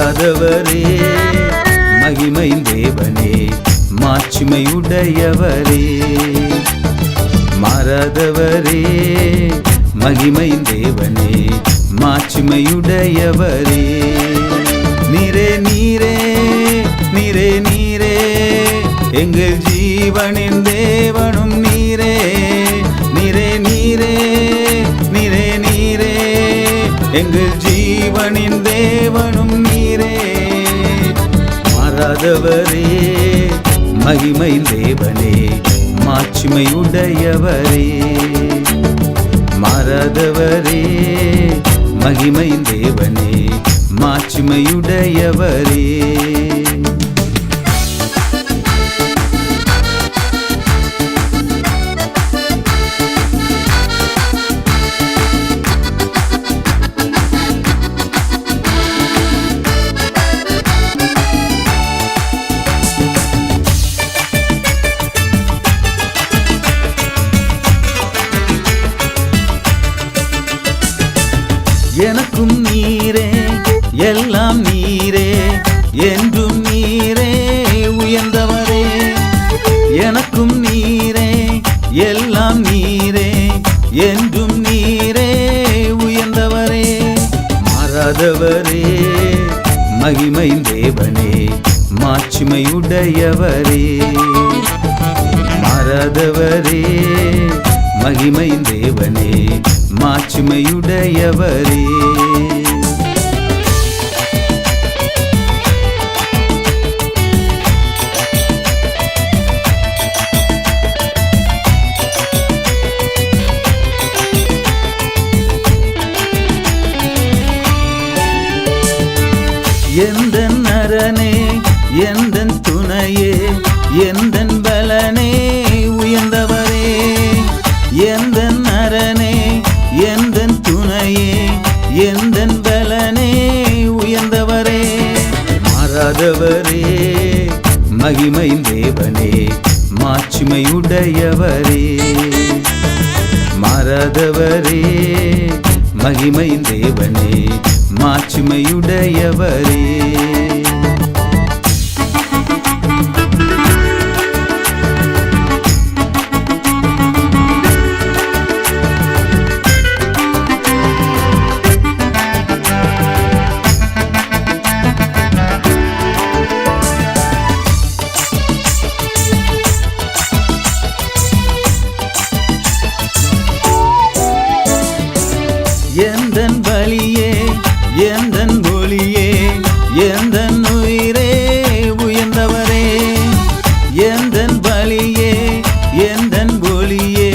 மாறாதவரே மகிமை தேவனே மாட்சிமையுடையவரே. மாறாதவரே மகிமை தேவனே மாட்சிமையுடையவரே. நீரே நீரே நீரே நீரே எங்கள் ஜீவனின் தேவனும் நீரே. நீரே நீரே நீரே நீரே எங்கள் ஜீவனின் தேவனும் நீரே. மாறாதவரே மகிமை தேவனே மாட்சிமையுடையவரே. மாறாதவரே மகிமை தேவனே மாட்சிமையுடையவரே. எனக்கும் நீரே எல்லாம் நீரே என்றும் நீரே உயர்ந்தவரே. எனக்கும் நீரே எல்லாம் நீரே என்றும் நீரே உயர்ந்தவரே. மாறாதவரே மகிமை தேவனே மாட்சிமையுடையவரே. மாறாதவரே மகிமை தேவனே மாட்சிமையுடையவரே. எந்தன் அரணே எந்தன் துணையே எந்தன் பலனே உயர்ந்தவரே. எந்தன் அரணே எந்தன் துணையே எந்தன் பலனே உயர்ந்தவரே. மாறாதவரே மகிமை தேவனே மாட்சிமையுடையவரே. மாறாதவரே மகிமை தேவனே மாட்சிமையுடையவரே. எந்தன் பலியே எந்தன் ஒளியே எந்தன் உயிரே உயர்ந்தவரே. எந்தன் பலியே எந்தன் ஒளியே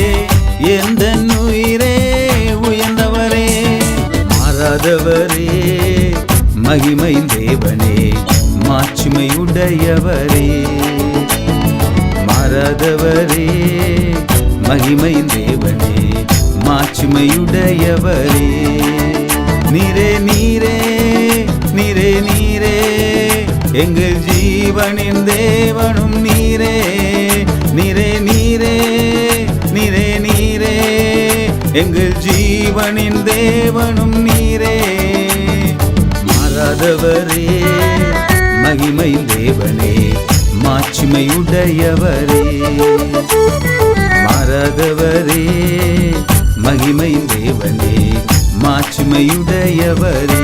எந்தன் உயிரே உயர்ந்தவரே. மாறாதவரே மகிமை தேவனே மாட்சிமையுடையவரே. மாறாதவரே மகிமை தேவனே மாட்சிமையுடையவரே. நீரே நீரே நீரே நீரே எங்கள் ஜீவனின் தேவனும் நீரே. நீரே நீரே நீரே நீரே எங்கள் ஜீவனின் தேவனும் நீரே. மாறாதவரே மகிமை தேவனே மாட்சிமையுடையவரே. மாறாதவரே மகிமை தேவனே மாட்சிமையுடையவரே.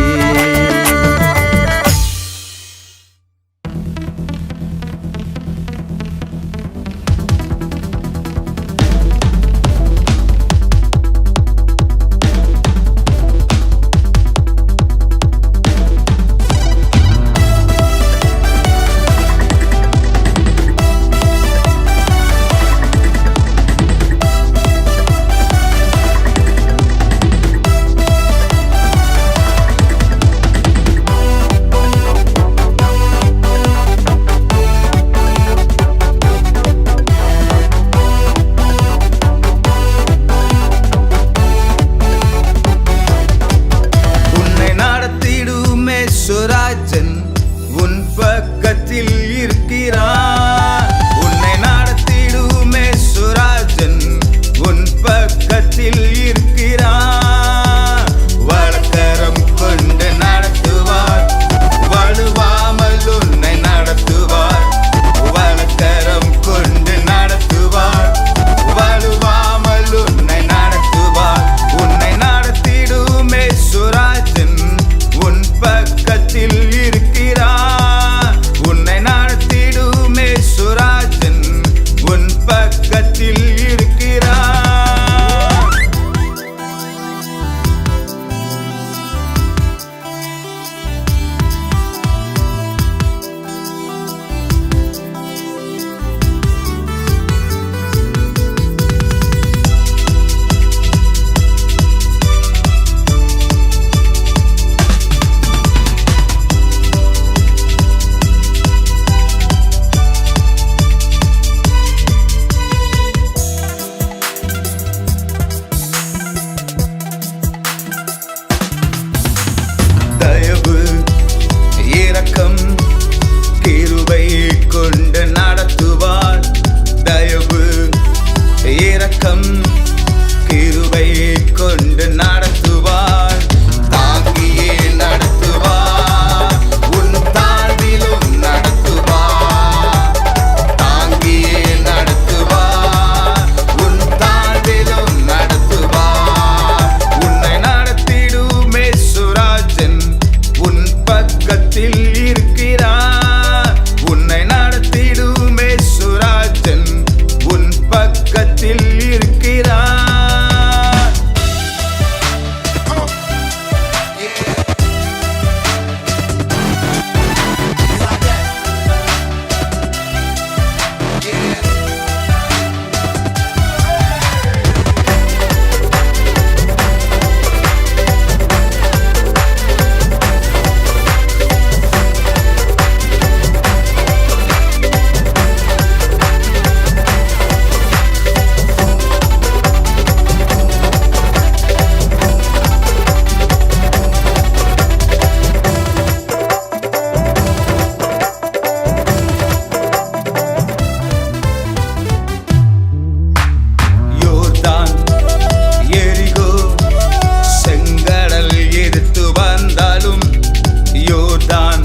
யோர்தான்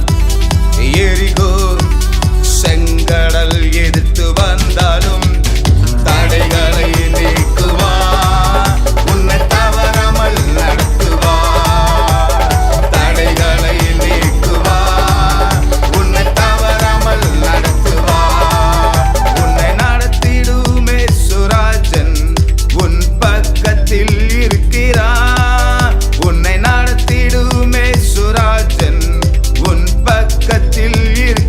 எரிகோ செங்கடல் எதிர்த்து வந்தாலும் தடைகளை நீக்குவார், உன்னை தவறாமல் நடத்துவார். தடைகளை நீக்குவார், உன்னை தவறாமல் நடத்துவார். உன்னை நடத்திடுமே சுராஜன் உன் பக்கத்தில் இருக்கிறார். உன்னை நடத்திடுமே சுராஜன் உன் பக்கத்தில் இருக்கிறார்.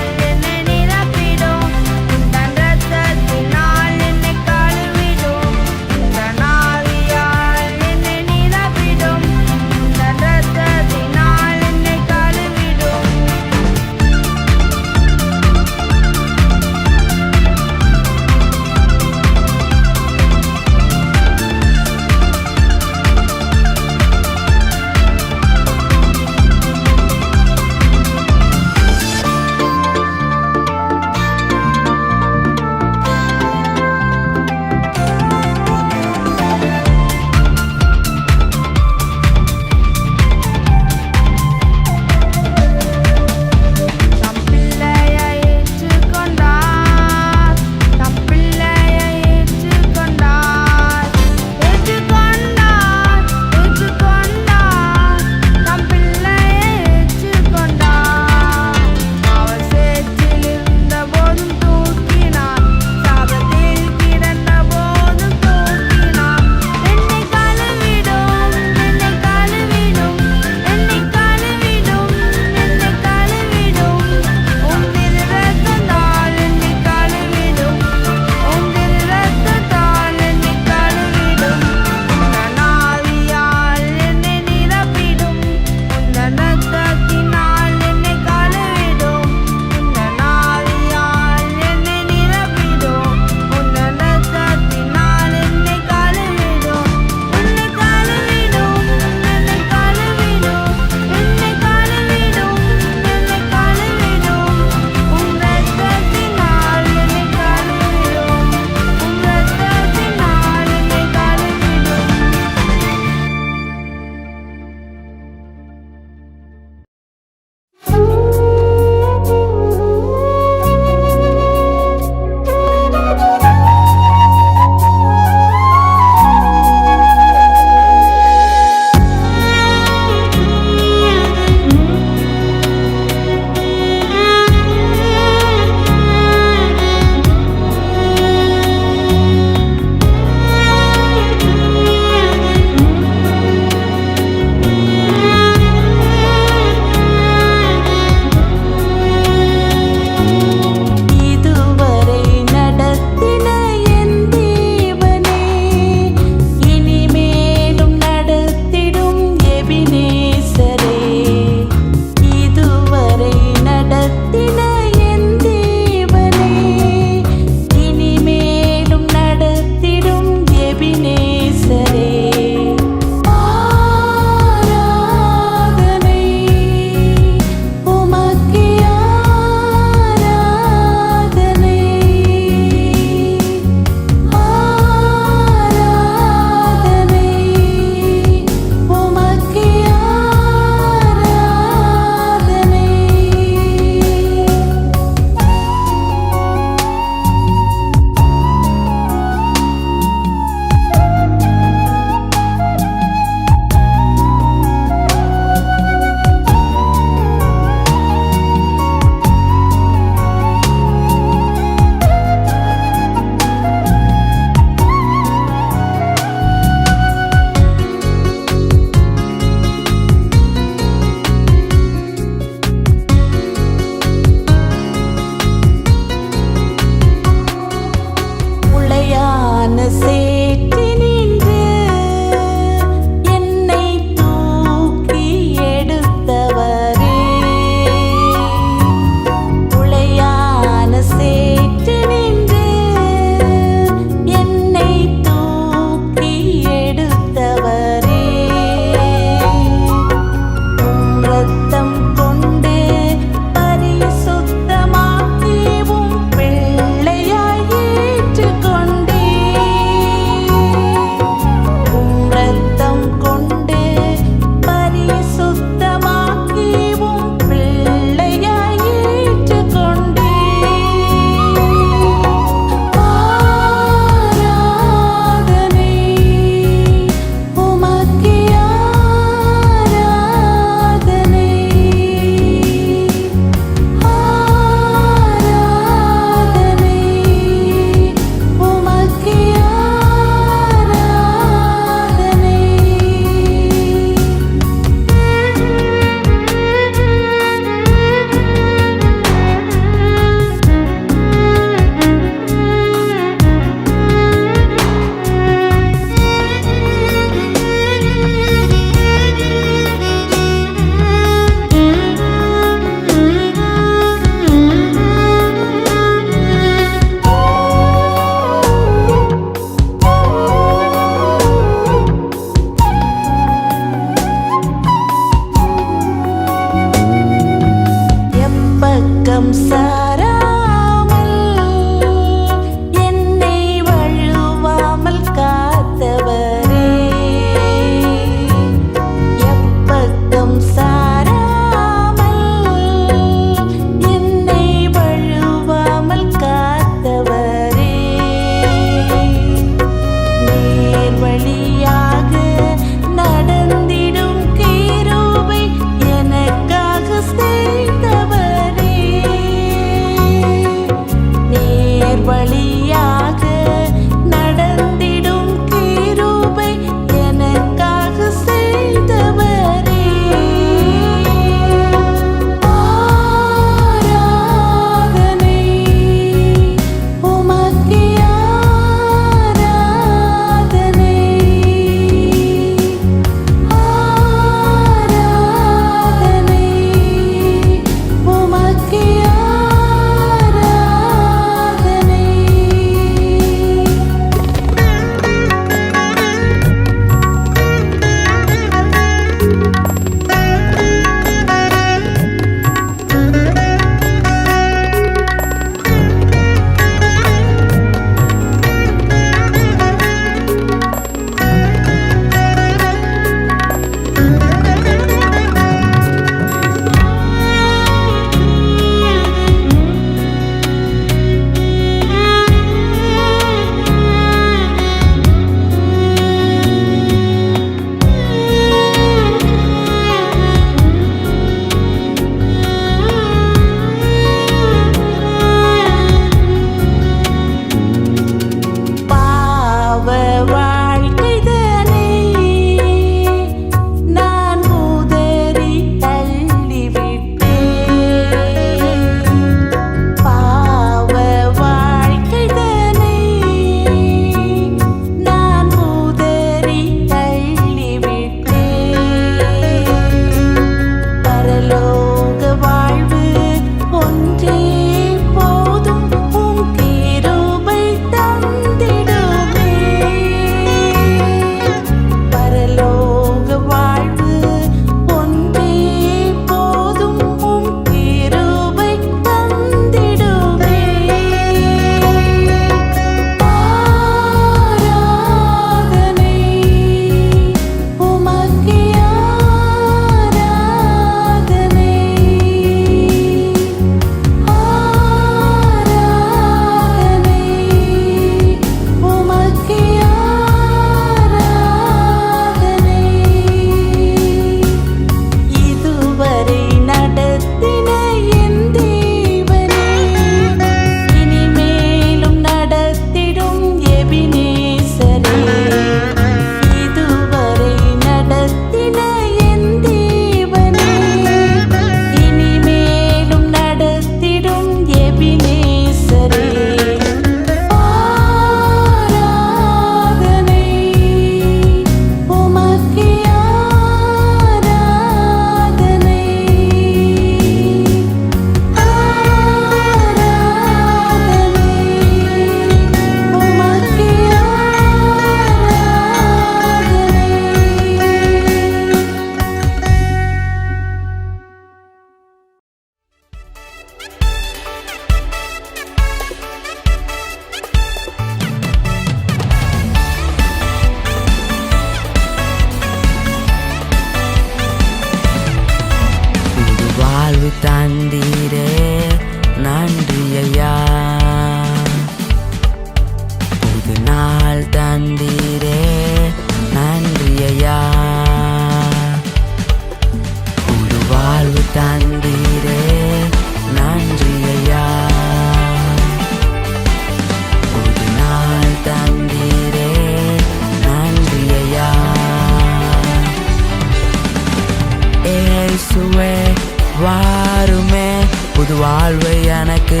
புது வாழ்வை எனக்கு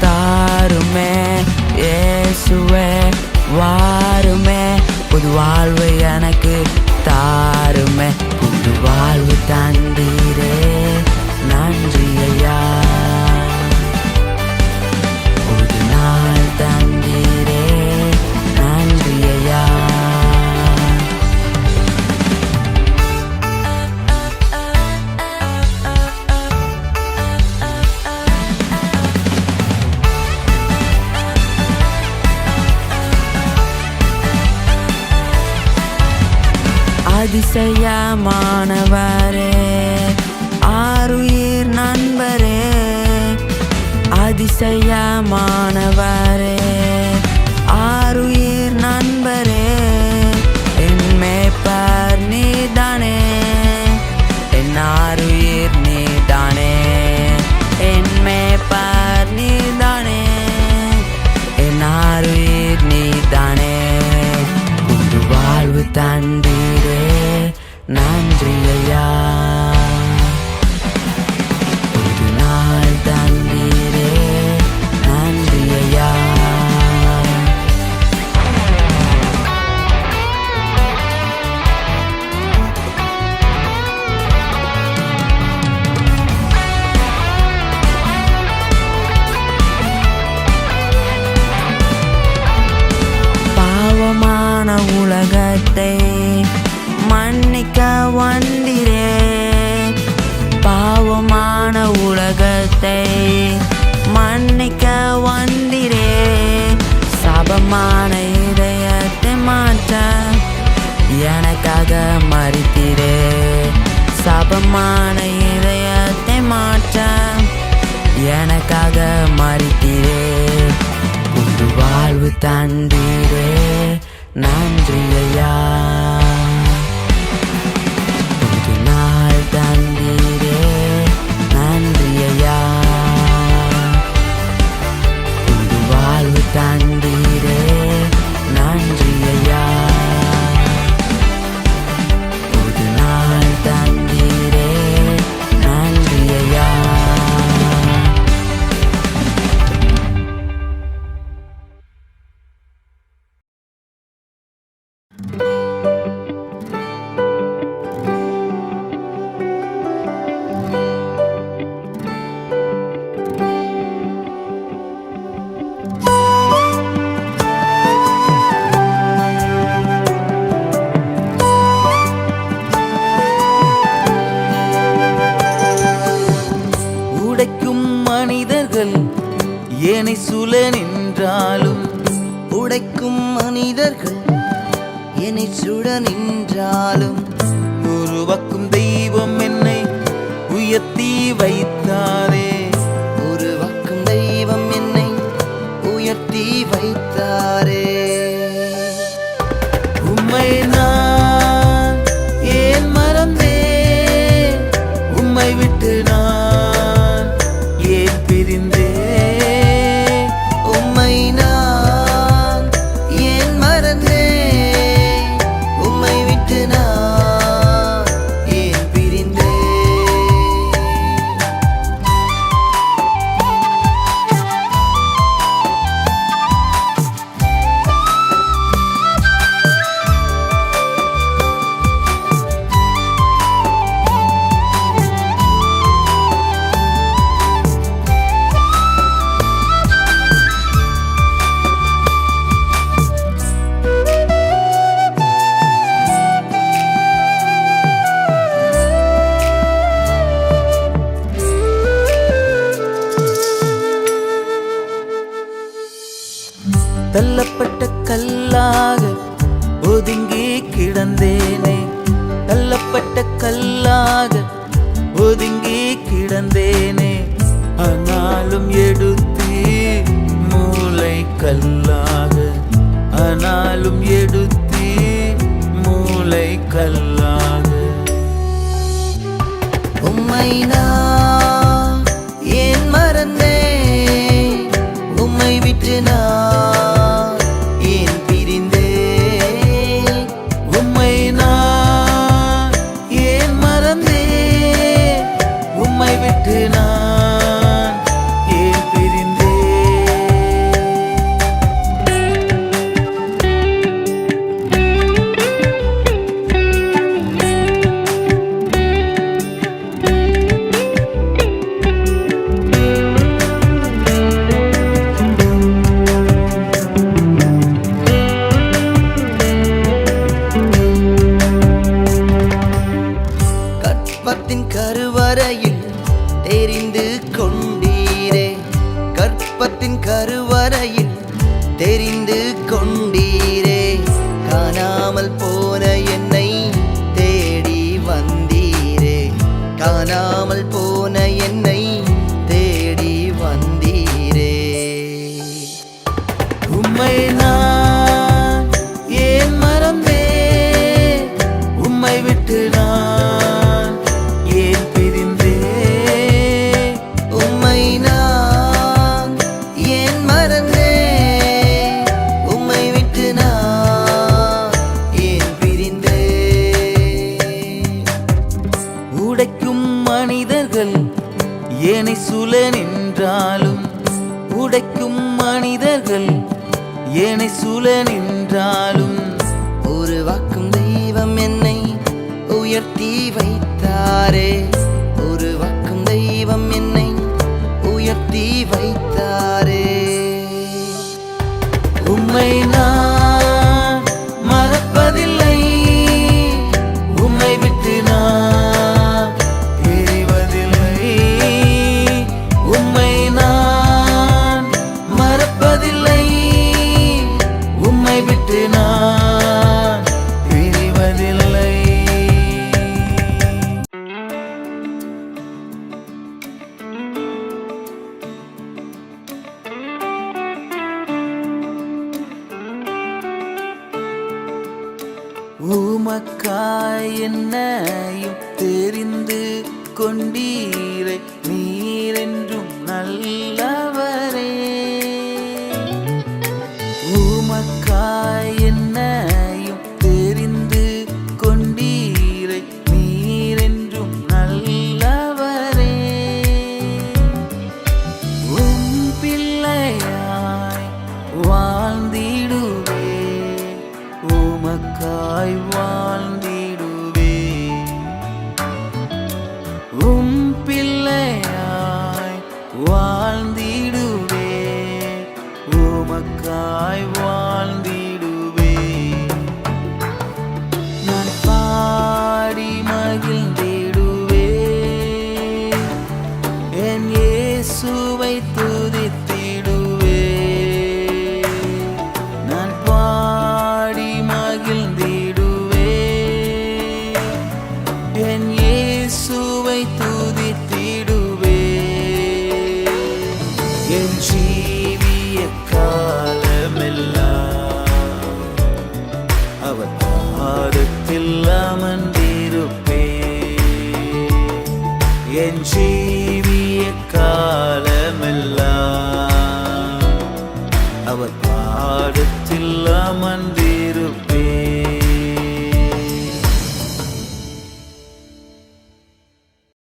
தாருமே இயேசுவே, வாருமே புது வாழ்வை எனக்கு தாருமே. புது வாழ்வு தந்தீரே நன்றி ஐயா, புது நாள் தந்தீரே நன்றி ஐயா. அதிசயமானவரே, ஆருயிர் நண்பரே, அதிசயமானவரே, ஆருயிர் நண்பரே, என் மேய்ப்பர் நீதானே, என் ஆருயிர் நீதானே, என் மேய்ப்பர் நீதானே, என் ஆருயிர் நீதானே. புது வாழ்வு தந்தீரே, நன்றி ஐயா. புது நாள் தந்தீரே, நன்றி ஐயா. பாவமான உலகத்தை மன்னிக்க வந்திரே, பாவமான உலகத்தை மன்னிக்க வந்திரே, சாபமான இதயத்தை மாற்ற எனக்காக மறித்தீரே, சாபமான இதயத்தை மாற்ற எனக்காக மறித்தீரே. புது வாழ்வு தந்தீரே, நன்றி ஐயா. புது நாள் தந்தீரே, நன்றி ஐயா. புது வாழ்வு தந்தீரே, நன்றி ஐயா. புது நாள் தந்தீரே, நன்றி ஐயா. உடைக்கும் மனிதர்கள் என்னை சூழ நின்றாலும், உடைக்கும் மனிதர்கள் என்னை சுட நின்றாலும், உருவாக்கும் தெய்வம் என்னை உயர்த்தி வைத்தாரே, உருவாக்கும் தெய்வம் என்னை உயர்த்தி வைத்தாரே. உம்மை நான் ஏன் மறந்தேன், உம்மை விட்டு நான் ஏன் பிரிந்தேன், உம்மை நான் ஏன் மறந்தேன், உம்மை விட்டு நான் ஏன் பிரிந்தேன். தள்ளப்பட்ட கல்லாக ஒதுங்கி கிடந்தேனே, தள்ளப்பட்ட கல்லாக ஒதுங்கி கிடந்தேனே, ஆனாலும் எடுத்து மூளை கல்லாக, ஆனாலும் எடுத்து மூளை கல்லாக. உம்மை நான் ஏன் மறந்தேன், உம்மை விட்டு நான் ஏன் பிரிந்தேன், உம்மை நான் ஏன் மறந்தேன், உம்மை விட்டு நான் ஏன் பிரிந்தேன். சுல நின்றாலும் உடைக்கும் மனிதர்கள் என்னை சுல நின்றாலும் உருவாக்கும் தெய்வம் என்னை உயர்த்தி வைத்தாரே. உருவாக்கும் தெய்வம் என்னை உயர்த்தி வைத்தாரே. உம்மை நான் மறப்பதில்லை, உம்மை விட்டு நான் பிரிவதில்லை. உம்மை நான் மறப்பதில்லை, உம்மை விட்டு நான் பிரிவதில்லை. உமக்காய் என்னையும் தெரிந்து கொண்டீரை, நீரென்றும் நல்லவரே. உமக்காய் என்னையும் தெரிந்து கொண்டீரை, நீரென்றும் நல்லவரே. உம் பிள்ளையாய் வாழ்ந்திடுவே, உமக்காய் வாழ்ந்திடுவே. உம் பிள்ளையாய் வாழ்ந்திடுவே, உமக்காய் வாழ்ந்திடுவே. நான் பாடி மகிழ்ந்திடுவே, என் இயேசுவை துதித்திடுவே. நான் பாடி மகிழ்ந்திடுவே, என் இயேசுவை துதித்திடுவே. என் ஜீவிய காலமெல்லாம் அவர் பாதத்தில் அமர்ந்திருப்பே. என் ஜீவிய காலமெல்லாம் அவர் பாதத்தில் அமர்ந்து